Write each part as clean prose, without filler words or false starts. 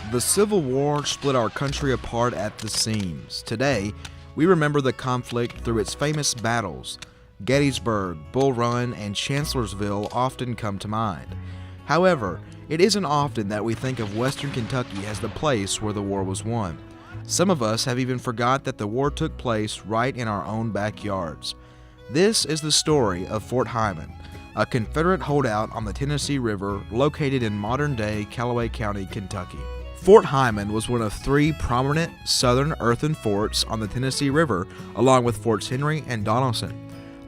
The Civil War split our country apart at the seams. Today, we remember the conflict through its famous battles. Gettysburg, Bull Run, and Chancellorsville often come to mind. However, it isn't often that we think of Western Kentucky as the place where the war was won. Some of us have even forgot that the war took place right in our own backyards. This is the story of Fort Heiman, a Confederate holdout on the Tennessee River located in modern-day Calloway County, Kentucky. Fort Heiman was one of three prominent southern earthen forts on the Tennessee River, along with Forts Henry and Donelson.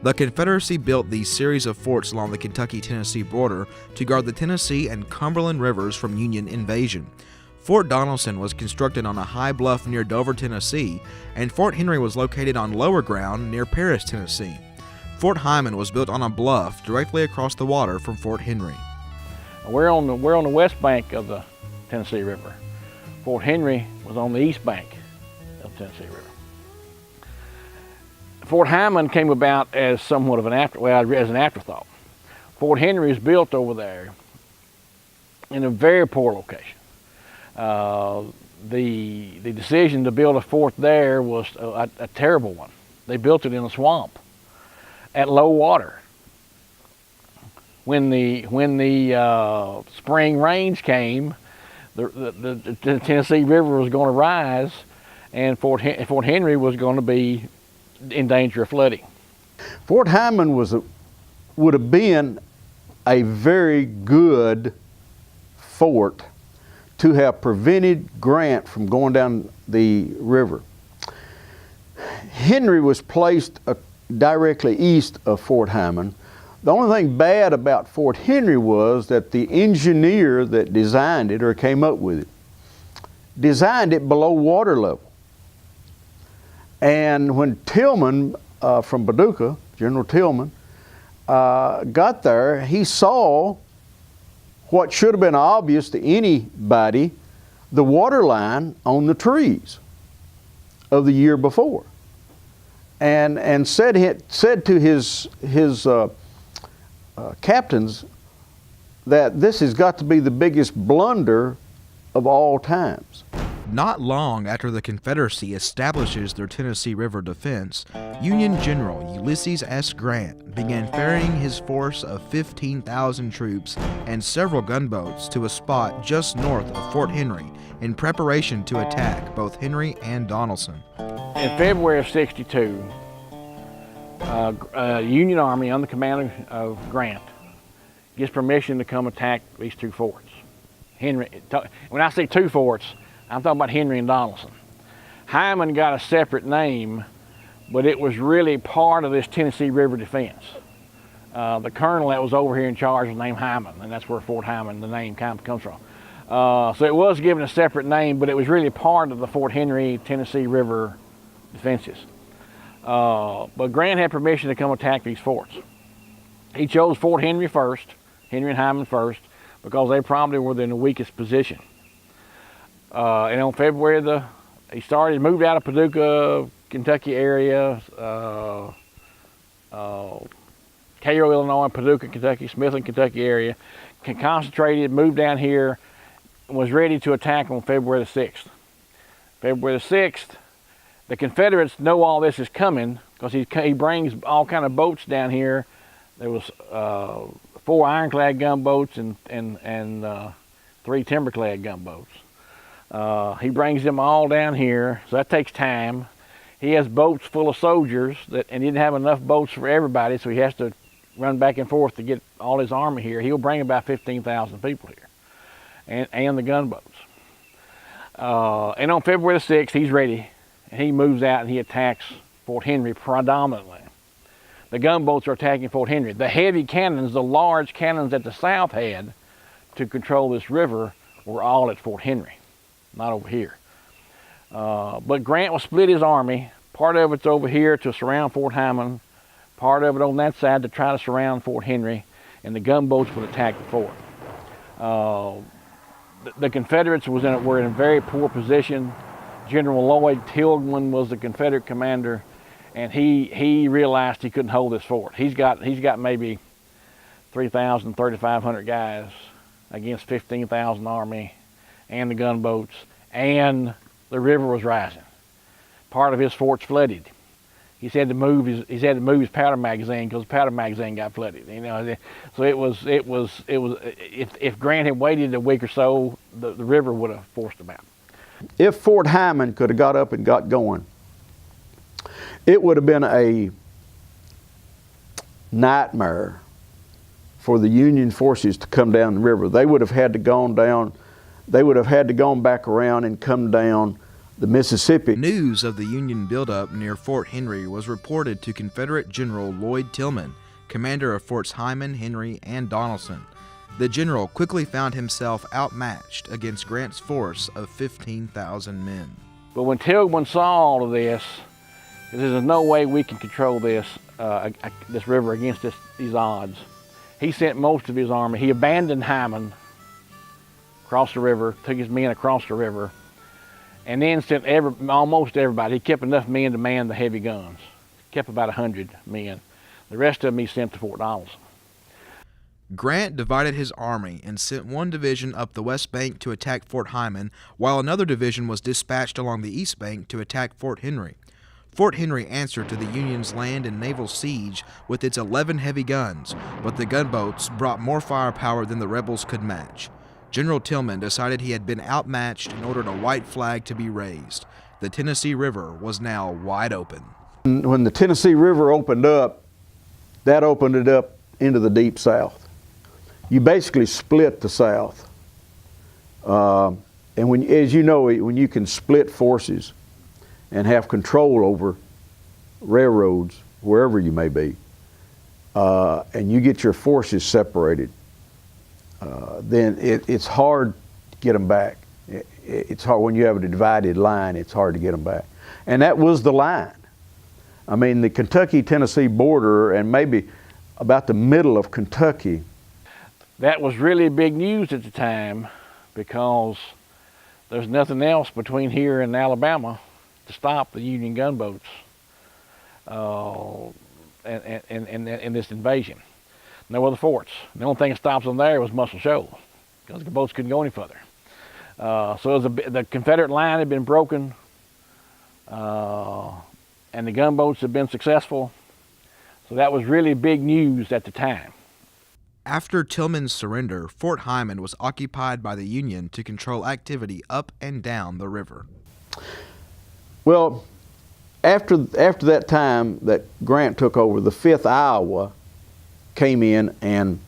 The Confederacy built these series of forts along the Kentucky-Tennessee border to guard the Tennessee and Cumberland rivers from Union invasion. Fort Donelson was constructed on a high bluff near Dover, Tennessee, and Fort Henry was located on lower ground near Paris, Tennessee. Fort Heiman was built on a bluff directly across the water from Fort Henry. We're on the west bank of the Tennessee River. Fort Henry was on the east bank of the Tennessee River. Fort Heiman came about as somewhat of an afterthought. Fort Henry is built over there in a very poor location. The decision to build a fort there was a terrible one. They built it in a swamp at low water. When the spring rains came, the Tennessee River was going to rise, and Fort Henry was going to be in danger of flooding. Fort Heiman would have been a very good fort to have prevented Grant from going down the river. Henry was placed directly east of Fort Heiman. The only thing bad about Fort Henry was that the engineer that designed it or came up with it designed it below water level. And when Tillman from Paducah, General Tillman, got there, he saw what should have been obvious to anybody, the water line on the trees of the year before. And said to his captains that this has got to be the biggest blunder of all times. Not long after the Confederacy establishes their Tennessee River defense, Union General Ulysses S. Grant began ferrying his force of 15,000 troops and several gunboats to a spot just north of Fort Henry in preparation to attack both Henry and Donelson. In February of '62, Union Army under command of Grant gets permission to come attack these two forts. When I say two forts, I'm talking about Henry and Donelson. Heiman got a separate name, but it was really part of this Tennessee River defense. The colonel that was over here in charge was named Heiman, and that's where Fort Heiman, the name, comes from. So it was given a separate name, but it was really part of the Fort Henry, Tennessee River defenses. But Grant had permission to come attack these forts. He chose Fort Henry first, Henry and Heiman first, because they probably were in the weakest position. And on February, he moved out of Paducah, Kentucky area, Cairo, Illinois, Paducah, Kentucky, Smithland, Kentucky area, concentrated, moved down here, and was ready to attack on February the 6th. February the 6th, the Confederates know all this is coming because he brings all kind of boats down here. There was 4 ironclad gunboats and 3 timberclad gunboats. He brings them all down here, so that takes time. He has boats full of soldiers, and he didn't have enough boats for everybody, so he has to run back and forth to get all his army here. He'll bring about 15,000 people here, and the gunboats. And on February the 6th, he's ready, and he moves out and he attacks Fort Henry predominantly. The gunboats are attacking Fort Henry. The heavy cannons, the large cannons that the South had to control this river, were all at Fort Henry, not over here. But Grant will split his army. Part of it's over here to surround Fort Heiman, part of it on that side to try to surround Fort Henry, and the gunboats would attack the fort. The Confederates were in a very poor position. General Lloyd Tilghman was the Confederate commander, and he realized he couldn't hold this fort. He's got maybe 3,000, 3,500 guys against 15,000 army, and the gunboats, and the river was rising. Part of his fort's flooded. He's had to move his powder magazine because the powder magazine got flooded. You know, so it was. If Grant had waited a week or so, the river would have forced him out. If Fort Heiman could have got up and got going, it would have been a nightmare for the Union forces to come down the river. They would have had to gone down. They would have had to gone back around and come down the Mississippi. News of the Union buildup near Fort Henry was reported to Confederate General Lloyd Tillman, commander of Forts Heiman, Henry, and Donelson. The general quickly found himself outmatched against Grant's force of 15,000 men. But when Tillman saw all of this, there's no way we can control this river against these odds. He sent most of his army. He abandoned Heiman, crossed the river, took his men across the river, and then sent almost everybody. He kept enough men to man the heavy guns. Kept about 100 men. The rest of them he sent to Fort Donelson. Grant divided his army and sent one division up the west bank to attack Fort Heiman, while another division was dispatched along the east bank to attack Fort Henry. Fort Henry answered to the Union's land and naval siege with its 11 heavy guns, but the gunboats brought more firepower than the rebels could match. General Tillman decided he had been outmatched and ordered a white flag to be raised. The Tennessee River was now wide open. When the Tennessee River opened up, that opened it up into the deep South. You basically split the South. And as you know, when you can split forces and have control over railroads, wherever you may be, and you get your forces separated, then it's hard to get them back. It's hard when you have a divided line. It's hard to get them back, and that was the line. I mean, the Kentucky-Tennessee border, and maybe about the middle of Kentucky. That was really big news at the time because there's nothing else between here and Alabama to stop the Union gunboats in this invasion. No other forts. The only thing that stops them there was Muscle Shoals because the boats couldn't go any further. So the Confederate line had been broken, and the gunboats had been successful. So that was really big news at the time. After Tillman's surrender, Fort Heiman was occupied by the Union to control activity up and down the river. Well, after that time that Grant took over, the 5th Iowa came in and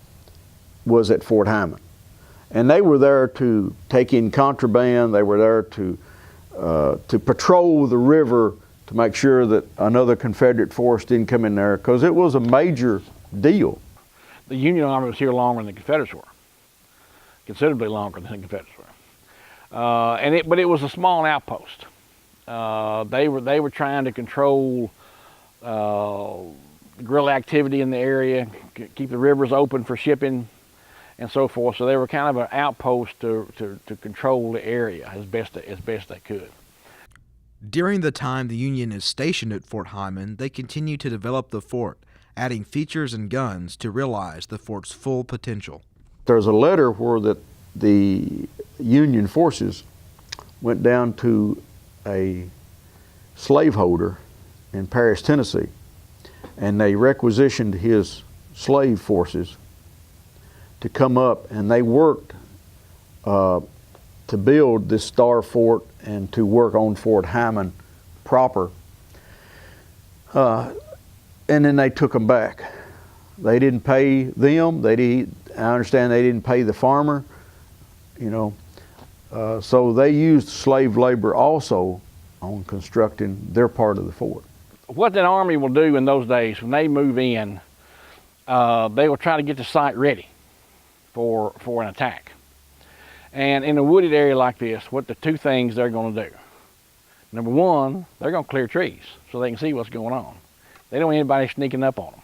was at Fort Heiman. And they were there to take in contraband. They were there to patrol the river to make sure that another Confederate force didn't come in there, because it was a major deal. The Union Army was here longer than the Confederates were, considerably longer than the Confederates were. But it was a small outpost. They were trying to control guerrilla activity in the area, keep the rivers open for shipping, and so forth. So they were kind of an outpost to control the area as best they could. During the time the Union is stationed at Fort Heiman, they continue to develop the fort, adding features and guns to realize the fort's full potential. There's a letter where the Union forces went down to a slaveholder in Paris, Tennessee, and they requisitioned his slave forces to come up, and they worked to build this star fort and to work on Fort Heiman proper. And then they took them back. They didn't pay them. I understand they didn't pay the farmer, you know. So they used slave labor also on constructing their part of the fort. What that army will do in those days, when they move in, they will try to get the site ready for an attack. And in a wooded area like this, what the two things they're going to do. Number one, they're going to clear trees so they can see what's going on. They don't want anybody sneaking up on them.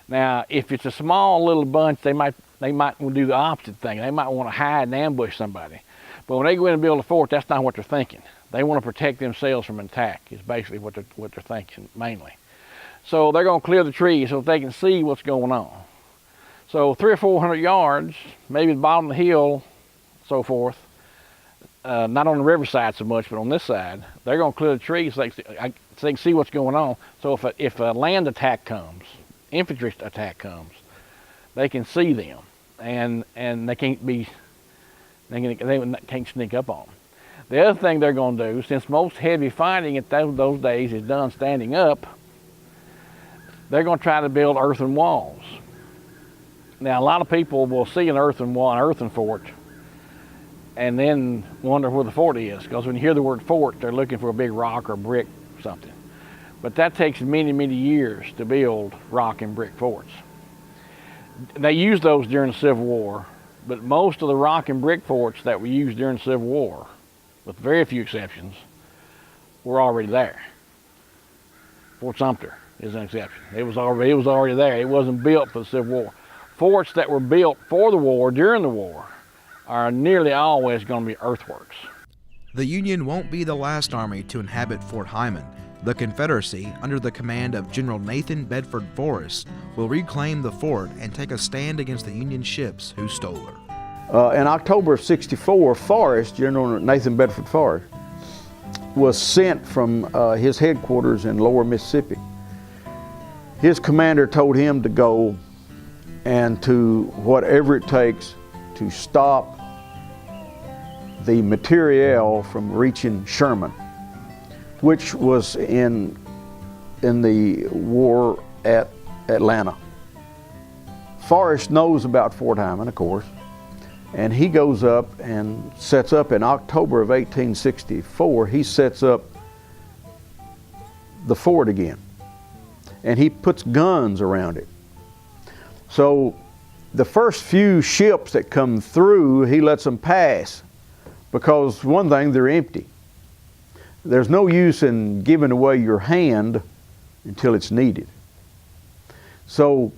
Now, if it's a small little bunch, they might want to do the opposite thing. They might want to hide and ambush somebody. But when they go in and build a fort, that's not what they're thinking. They want to protect themselves from an attack, is basically what they're thinking mainly. So they're going to clear the trees so they can see what's going on. So 300 or 400 yards, maybe the bottom of the hill, so forth, not on the riverside so much, but on this side, they're going to clear the trees so they can see what's going on. So if a land attack comes, infantry attack comes, they can see them, and they can't sneak up on them. The other thing they're going to do, since most heavy fighting at those days is done standing up, they're going to try to build earthen walls. Now, a lot of people will see an earthen wall, an earthen fort, and then wonder where the fort is, because when you hear the word fort, they're looking for a big rock or brick or something. But that takes many, many years to build rock and brick forts. They used those during the Civil War, but most of the rock and brick forts that were used during the Civil War, with very few exceptions, were already there. Fort Sumter is an exception. It was already there. It wasn't built for the Civil War. Forts that were built for the war, during the war, are nearly always going to be earthworks. The Union won't be the last army to inhabit Fort Heiman. The Confederacy, under the command of General Nathan Bedford Forrest, will reclaim the fort and take a stand against the Union ships who stole her. In October of '64, Forrest, General Nathan Bedford Forrest, was sent from his headquarters in Lower Mississippi. His commander told him to go and to whatever it takes to stop the materiel from reaching Sherman, which was in the war at Atlanta. Forrest knows about Fort Heiman, of course, and he goes up and sets up in October of 1864, he sets up the fort again, and he puts guns around it. So the first few ships that come through, he lets them pass, because one thing, they're empty. There's no use in giving away your hand until it's needed. So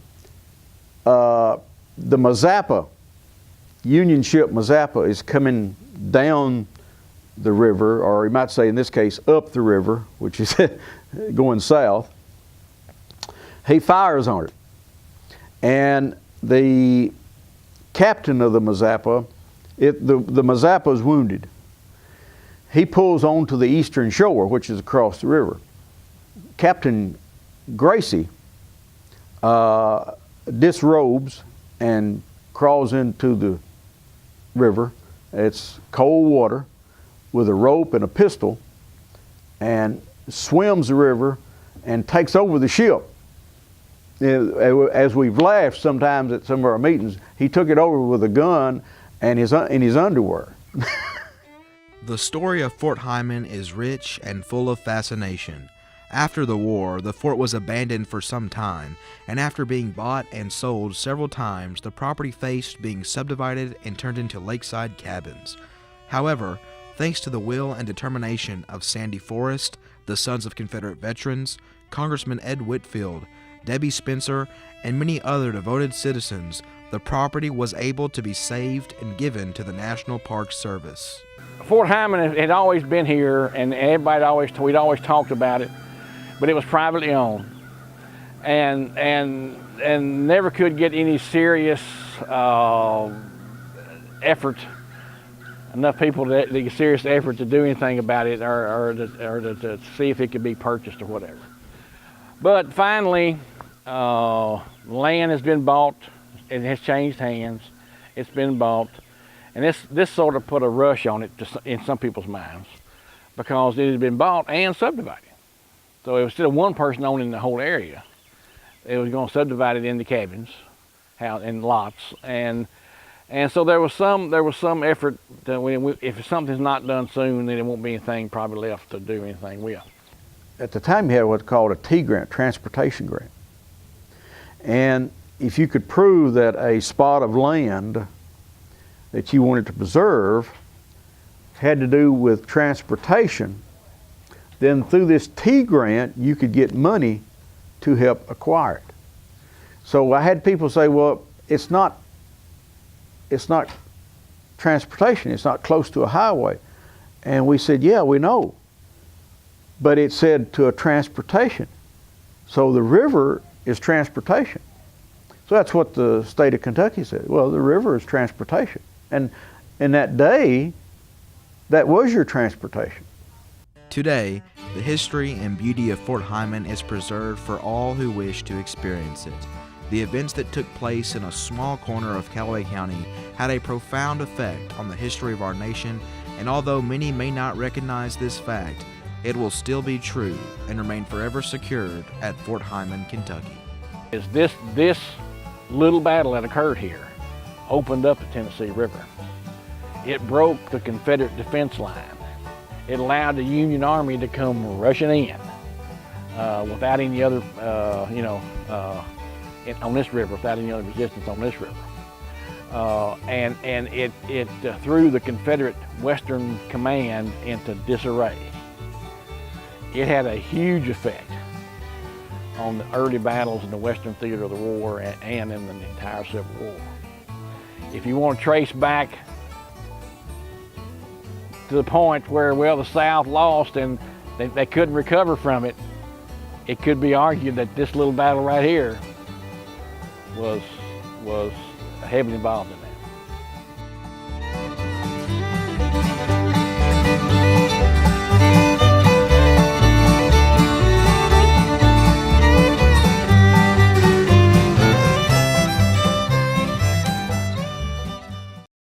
the Mazeppa, Union ship Mazeppa, is coming down the river, or you might say in this case up the river, which is going south. He fires on it, and the captain of the Mazeppa, the Mazeppa is wounded. He pulls onto the eastern shore, which is across the river. Captain Gracie disrobes and crawls into the river. It's cold water with a rope and a pistol, and swims the river and takes over the ship. As we've laughed sometimes at some of our meetings, he took it over with a gun and in his underwear. The story of Fort Heiman is rich and full of fascination. After the war, the fort was abandoned for some time, and after being bought and sold several times, the property faced being subdivided and turned into lakeside cabins. However, thanks to the will and determination of Sandy Forrest, the sons of Confederate veterans, Congressman Ed Whitfield, Debbie Spencer, and many other devoted citizens, the property was able to be saved and given to the National Park Service. Fort Heiman had always been here, and we'd always talked about it, but it was privately owned, and never could get any serious effort, enough people to serious effort to do anything about it, or to see if it could be purchased or whatever. But finally, land has been bought. It has changed hands. It's been bought. And this sort of put a rush on it in some people's minds, because it had been bought and subdivided. So it was still one person owning the whole area. It was going to subdivide it into cabins, in lots, and so there was some effort that if something's not done soon, then there won't be anything probably left to do anything with. At the time, you had what's called a T grant, transportation grant, and if you could prove that a spot of land that you wanted to preserve had to do with transportation, then through this T grant you could get money to help acquire it. So I had people say, well, it's not transportation, it's not close to a highway. And we said, yeah, we know, but it said to a transportation. So the river is transportation. So that's what the state of Kentucky said. Well, the river is transportation. And in that day, that was your transportation. Today, the history and beauty of Fort Heiman is preserved for all who wish to experience it. The events that took place in a small corner of Calloway County had a profound effect on the history of our nation, and although many may not recognize this fact, it will still be true and remain forever secured at Fort Heiman, Kentucky. This little battle that occurred here opened up the Tennessee River. It broke the Confederate defense line. It allowed the Union Army to come rushing in without any other, on this river, without any other resistance on this river. And it threw the Confederate Western Command into disarray. It had a huge effect on the early battles in the Western theater of the war and in the entire Civil War. If you want to trace back to the point where, well, the South lost and they couldn't recover from it, it could be argued that this little battle right here was heavily involved in